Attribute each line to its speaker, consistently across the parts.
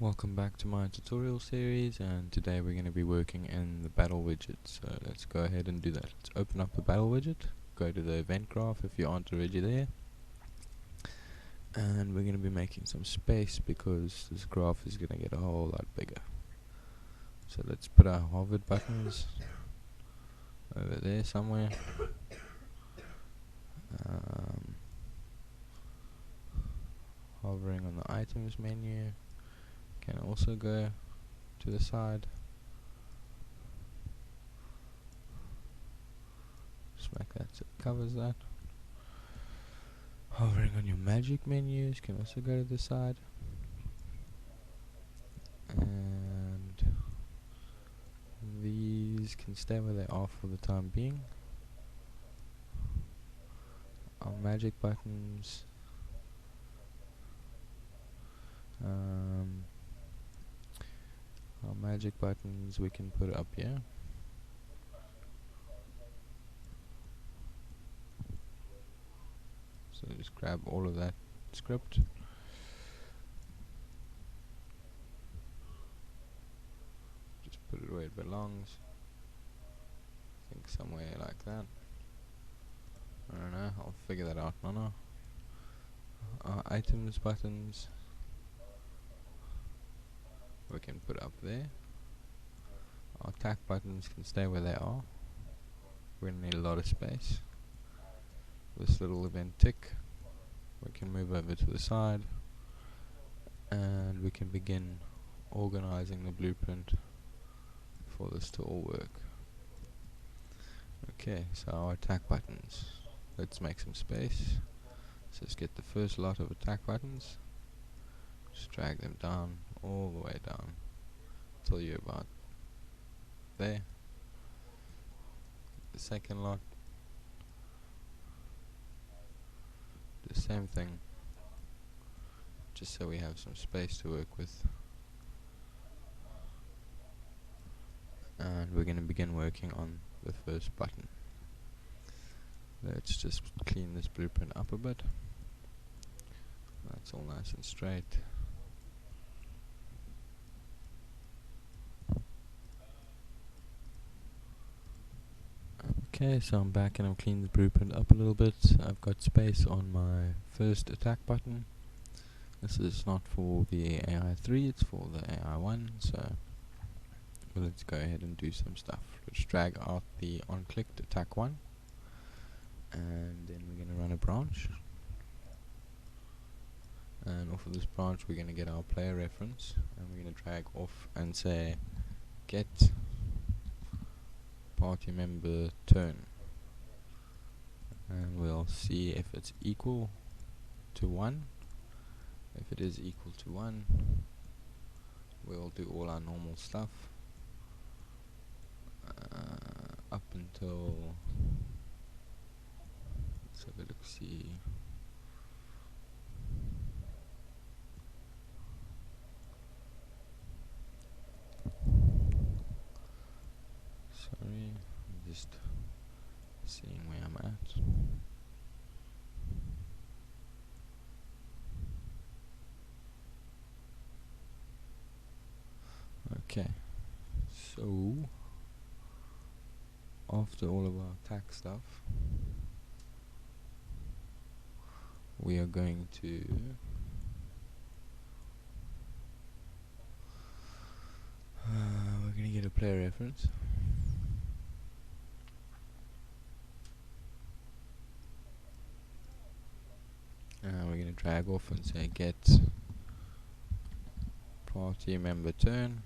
Speaker 1: Welcome back to my tutorial series, and today we're going to be working in the battle widget. So let's go ahead and do that. Let's open up the battle widget, go to the event graph if you aren't already there, and we're going to be making some space because this graph is going to get a whole lot bigger. So let's put our hovered buttons over there somewhere. Hovering on the items menu can also go to the side. Just make that so it covers that. Hovering on your magic menus can also go to the side. And these can stay where they are for the time being. Our magic buttons we can put up here. So just grab all of that script, just put it where it belongs. I think somewhere like that. I don't know, I'll figure that out. No. Our items buttons we can put up there. Our attack buttons can stay where they are. We're going to need a lot of space. This little event tick we can move over to the side, and we can begin organizing the blueprint for this to all work. Okay, so our attack buttons. Let's make some space. So let's get the first lot of attack buttons. Just drag them down, all the way down, till you're about there. The second lot, the same thing, just so we have some space to work with. And we're going to begin working on the first button. Let's just clean this blueprint up a bit. That's all nice and straight. Okay, so I'm back and I've cleaned the blueprint up a little bit. I've got space on my first attack button. This is not for the AI3, it's for the AI1, so let's go ahead and do some stuff. Let's drag out the on-clicked attack 1, and then we're going to run a branch. And off of this branch we're going to get our player reference, and we're going to drag off and say get party member turn, and we'll see if it's equal to 1. If it is equal to 1, we'll do all our normal stuff up until, let's have a look, see. Sorry, I'm just seeing where I'm at. Okay, so after all of our attack stuff, we are going to we're going to get a player reference. We're going to drag off and say get party member turn,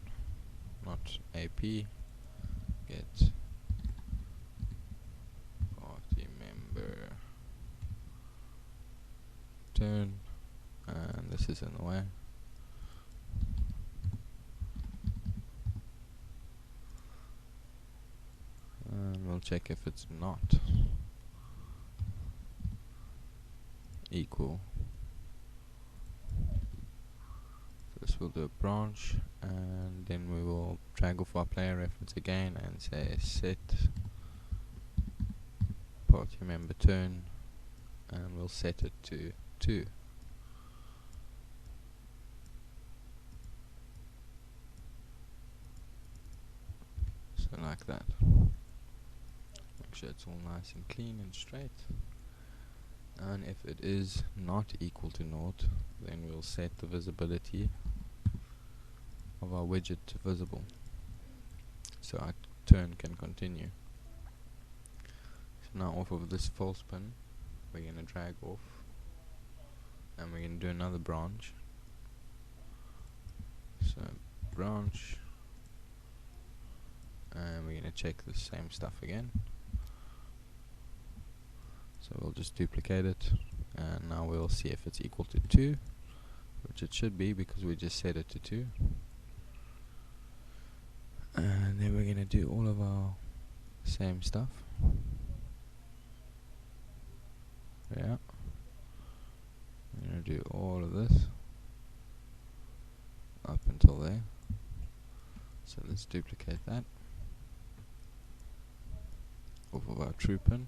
Speaker 1: not AP, get party member turn, and this is in the way. And we'll check if it's not equal. First we'll do a branch, and then we will drag off our player reference again and say set party member turn, and we'll set it to 2. like that. Make sure it's all nice and clean and straight. And if it is not equal to naught, then we'll set the visibility of our widget to visible, so our turn can continue. So now off of this false pin, we're going to drag off, and we're going to do another branch. So branch, and we're going to check the same stuff again. So we'll just duplicate it, and now we'll see if it's equal to 2, which it should be because we just set it to 2. And then we're going to do all of our same stuff. Yeah. We're going to do all of this up until there. So let's duplicate that off of our true pin.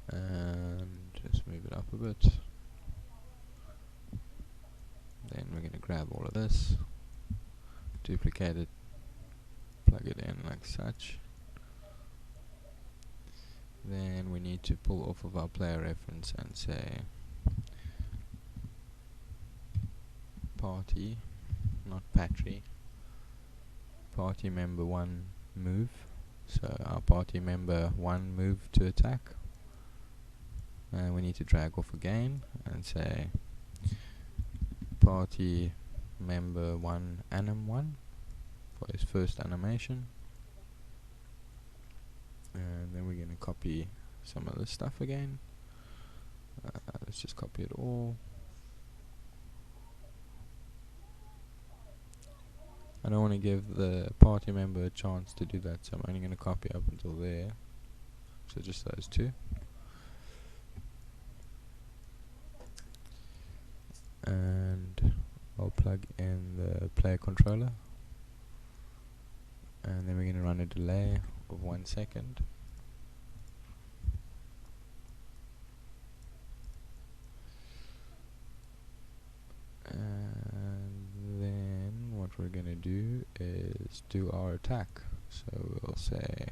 Speaker 1: And just move it up a bit. Then we're going to grab all of this, duplicate it, plug it in like such. Then we need to pull off of our player reference and say party, not patry, party member 1 move. So our party member 1 move to attack. And we need to drag off again and say party member 1 anim 1 for his first animation. And then we're going to copy some of this stuff again. Let's just copy it all. I don't want to give the party member a chance to do that, so I'm only going to copy up until there. So just those two. And I'll plug in the player controller, and then we're going to run a delay of 1 second. And then what we're going to do is do our attack. So we'll say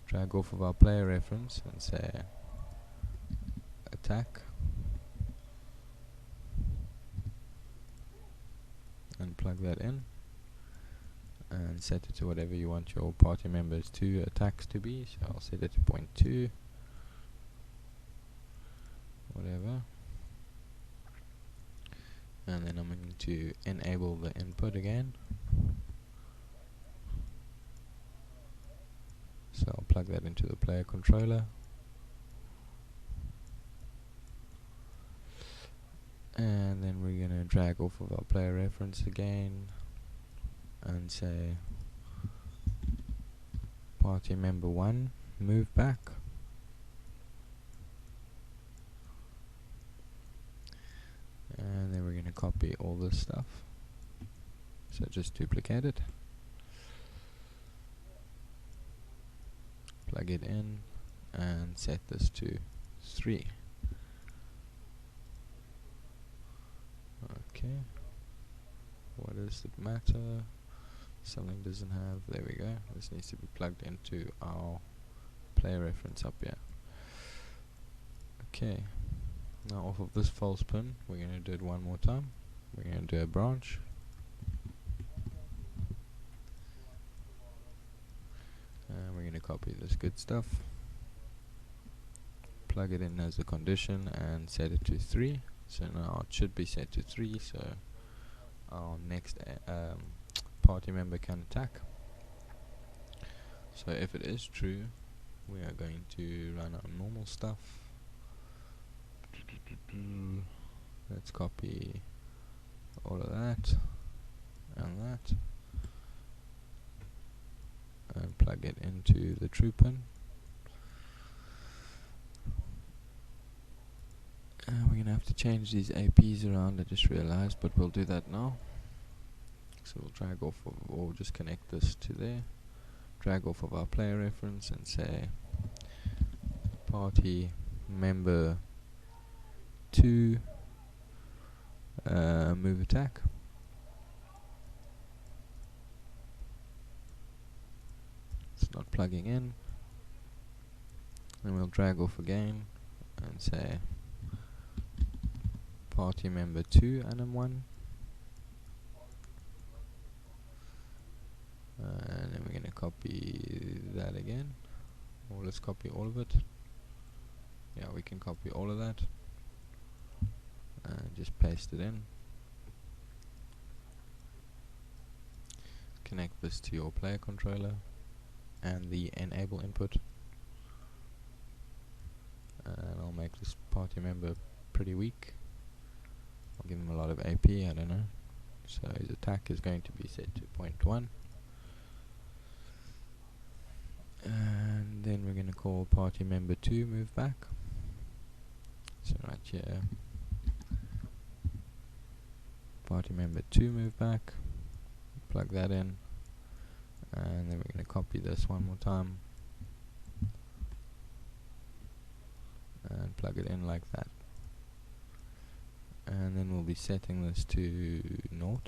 Speaker 1: drag off of our player reference and say attack, and plug that in and set it to whatever you want your party members to attacks to be. So I'll set it to 0.2, whatever, and then I'm going to enable the input again. So I'll plug that into the player controller, and then we're going to drag off of our player reference again and say party member 1 move back. And then we're going to copy all this stuff, so just duplicate it, plug it in, and set this to 3. Okay, what does it matter? Something doesn't have, there we go. This needs to be plugged into our player reference up here. Okay, now off of this false pin, we're going to do it one more time. We're going to do a branch. And we're going to copy this good stuff, plug it in as a condition, and set it to 3. So now it should be set to 3, so our next party member can attack. So if it is true, we are going to run our normal stuff. Let's copy all of that and that, and plug it into the true pin. We're going to have to change these APs around, I just realized, but we'll do that now. So we'll drag off of, or just connect this to there, drag off of our player reference and say party member 2 move attack. not plugging in. Then we'll drag off again and say party member 2 anim1, and then we're going to copy that again, or let's copy all of it. Yeah, we can copy all of that and just paste it in. Connect this to your player controller and the enable input, and I'll make this party member pretty weak. I'll give him a lot of AP, I don't know. So his attack is going to be set to 0.1, and then we're going to call party member 2 move back. So right here, party member 2 move back, plug that in, and then we're going to copy this one more time and plug it in like that, and then we'll be setting this to 0.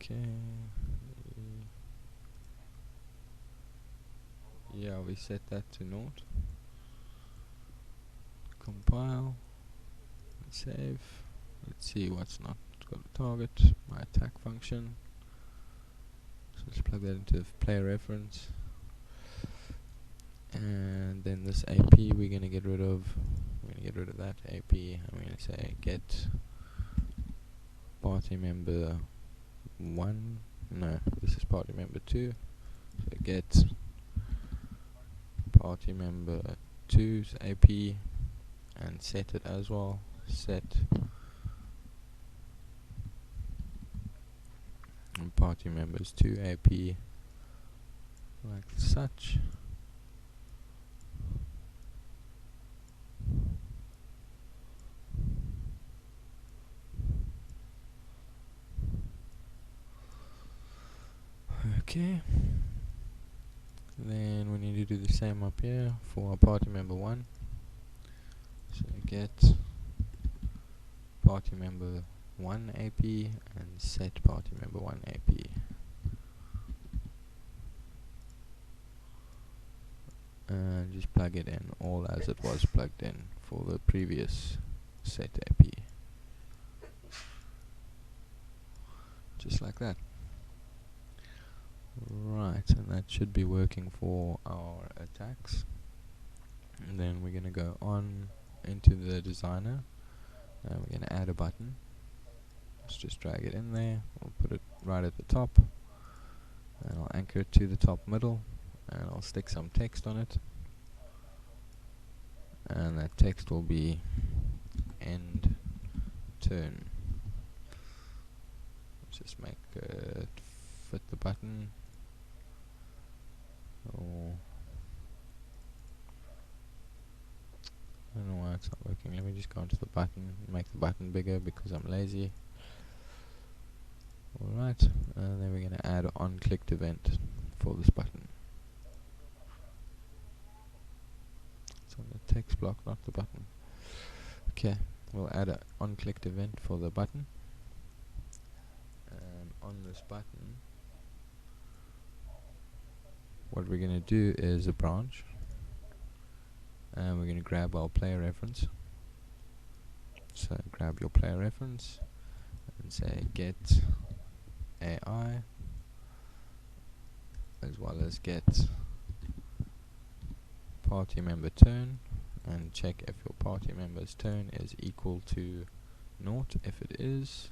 Speaker 1: Okay, yeah, we set that to 0. Compile and save. Let's see what's not got a target. My attack function. So let's plug that into the player reference, and then this AP we're going to get rid of. We're going to get rid of that AP, and we're going to say get party member 1. No, this is party member 2. So get party member 2's AP and set it as well. Set and party members 2 AP like such. Okay, then we need to do the same up here for our party member 1. So get party member 1 AP and set party member 1 AP. And just plug it in all as it was plugged in for the previous set AP. Just like that. Right, and that should be working for our attacks. And then we're going to go on into the designer, and we're going to add a button. Let's just drag it in there. We'll put it right at the top, and I'll anchor it to the top middle, and I'll stick some text on it, and that text will be end turn. Let's just make it fit the button. Oh, I don't know why it's not working. Let me just go into the button and make the button bigger because I'm lazy. Alright, and then we're going to add an on-clicked event for this button. It's on the text block, not the button. Okay, we'll add an on-clicked event for the button. And on this button, what we're going to do is a branch, and we're going to grab our player reference. So grab your player reference and say get AI, as well as get party member turn, and check if your party member's turn is equal to 0. If it is,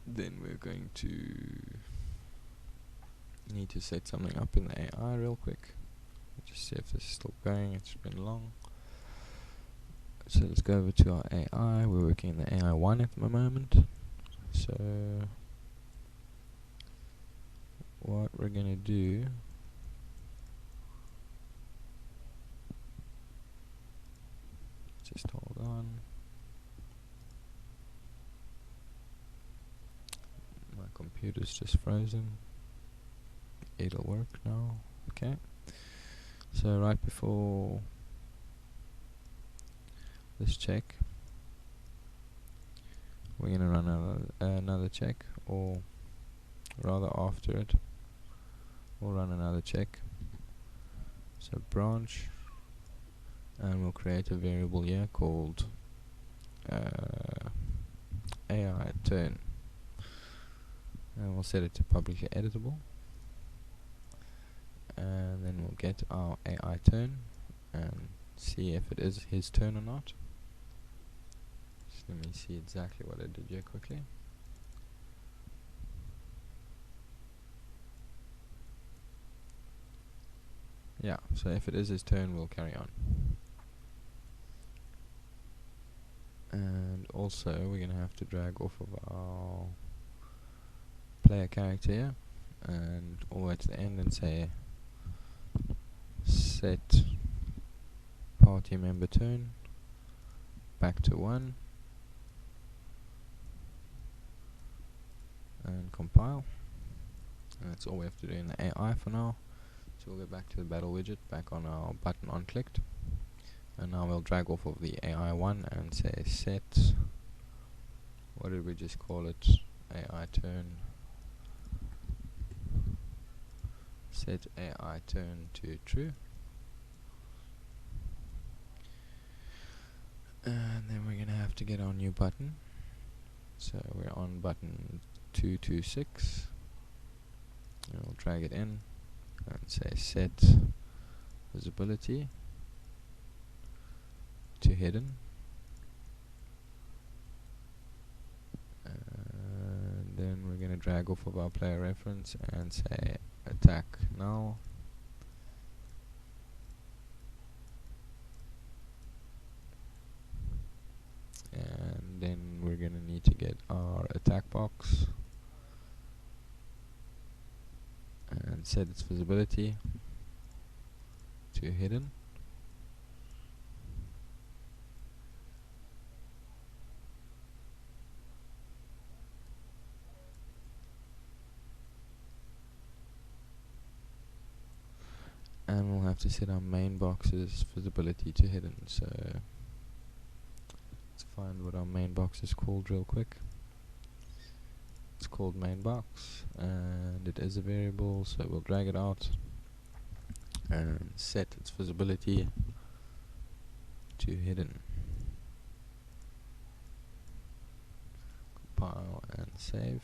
Speaker 1: then we're going to need to set something up in the AI real quick. Just see if this is still going. It's been long. So let's go over to our AI. We're working in the AI 1 at the moment. So what we're going to do, just hold on. My computer's just frozen. It'll work now. Okay. So right before this check, we're going to run another check, or rather after it we'll run another check. So branch, and we'll create a variable here called AI turn, and we'll set it to publicly editable, and then we'll get our AI turn and see if it is his turn or not. Just let me see exactly what I did here quickly. Yeah, so if it is his turn, we'll carry on. And also we're going to have to drag off of our player character here and all the way to the end and say set party member turn back to 1 and compile. And that's all we have to do in the AI for now. So we'll go back to the battle widget, back on our button on clicked, and now we'll drag off of the AI1 and say set, what did we just call it, AI turn, set AI turn to true, and then we're gonna have to get our new button. So we're on button 226, and we'll drag it in and say set visibility to hidden, and then we're going to drag off of our player reference and say attack null, and then we're going to need to get our attack box and set its visibility to hidden, and we'll have to set our main box's visibility to hidden. So let's find what our main box is called real quick. It's called main box, and it is a variable, so we'll drag it out and set its visibility to hidden. Compile and save.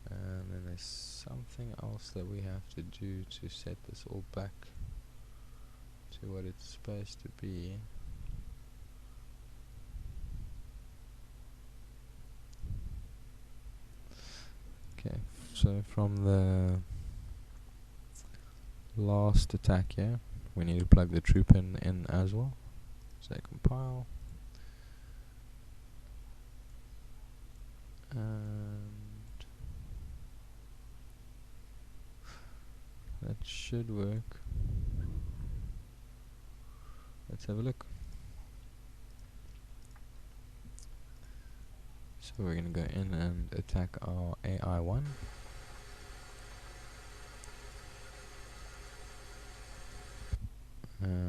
Speaker 1: And then there's something else that we have to do to set this all back to what it's supposed to be. Okay, so from the last attack here, we need to plug the troop in as well. So compile, and that should work. Let's have a look. So we're going to go in and attack our AI1.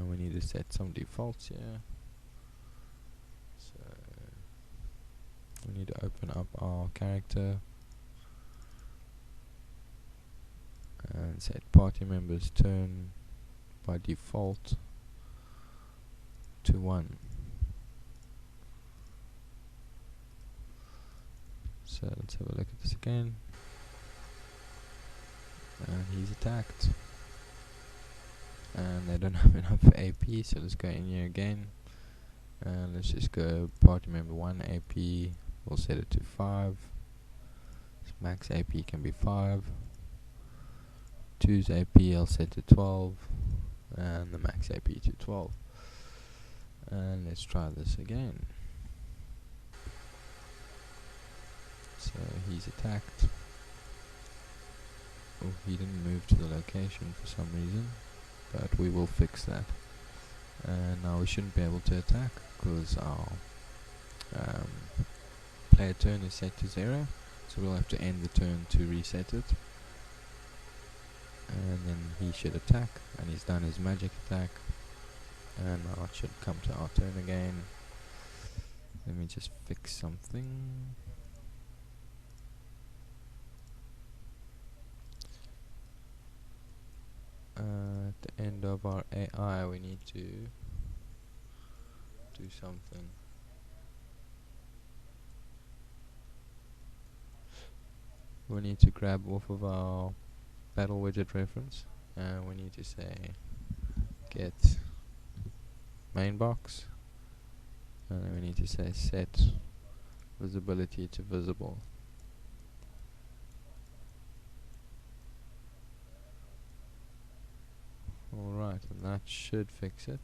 Speaker 1: We need to set some defaults here. So we need to open up our character and set party members turn by default to 1. So let's have a look at this again. And he's attacked. And they don't have enough AP, so let's go in here again. And let's just go party member 1 AP. We'll set it to 5. So max AP can be 5. 2's AP I'll set to 12. And the max AP to 12. And let's try this again. So he's attacked. Oh, he didn't move to the location for some reason, but we will fix that. And now we shouldn't be able to attack because our player turn is set to 0, so we'll have to end the turn to reset it. And then he should attack, and he's done his magic attack, and now it should come to our turn again. Let me just fix something. At the end of our AI we need to do something. We need to grab off of our battle widget reference and we need to say get main box, and then we need to say set visibility to visible. Alright, and that should fix it.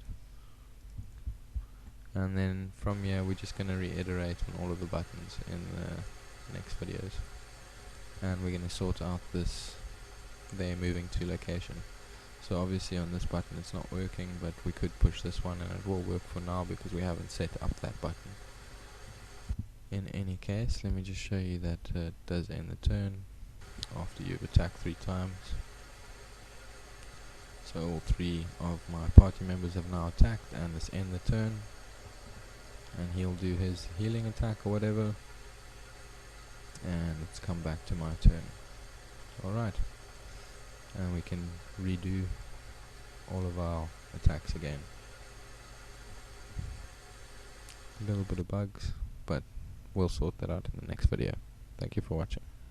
Speaker 1: And then from here we're just going to reiterate on all of the buttons in the next videos, and we're going to sort out this there moving to location. So obviously on this button it's not working, but we could push this one and it will work for now because we haven't set up that button. In any case, let me just show you that it does end the turn after you've attacked 3 times. So all 3 of my party members have now attacked, and it's end the turn, and he'll do his healing attack or whatever, and it's come back to my turn. Alright, and we can redo all of our attacks again. A little bit of bugs, but we'll sort that out in the next video. Thank you for watching.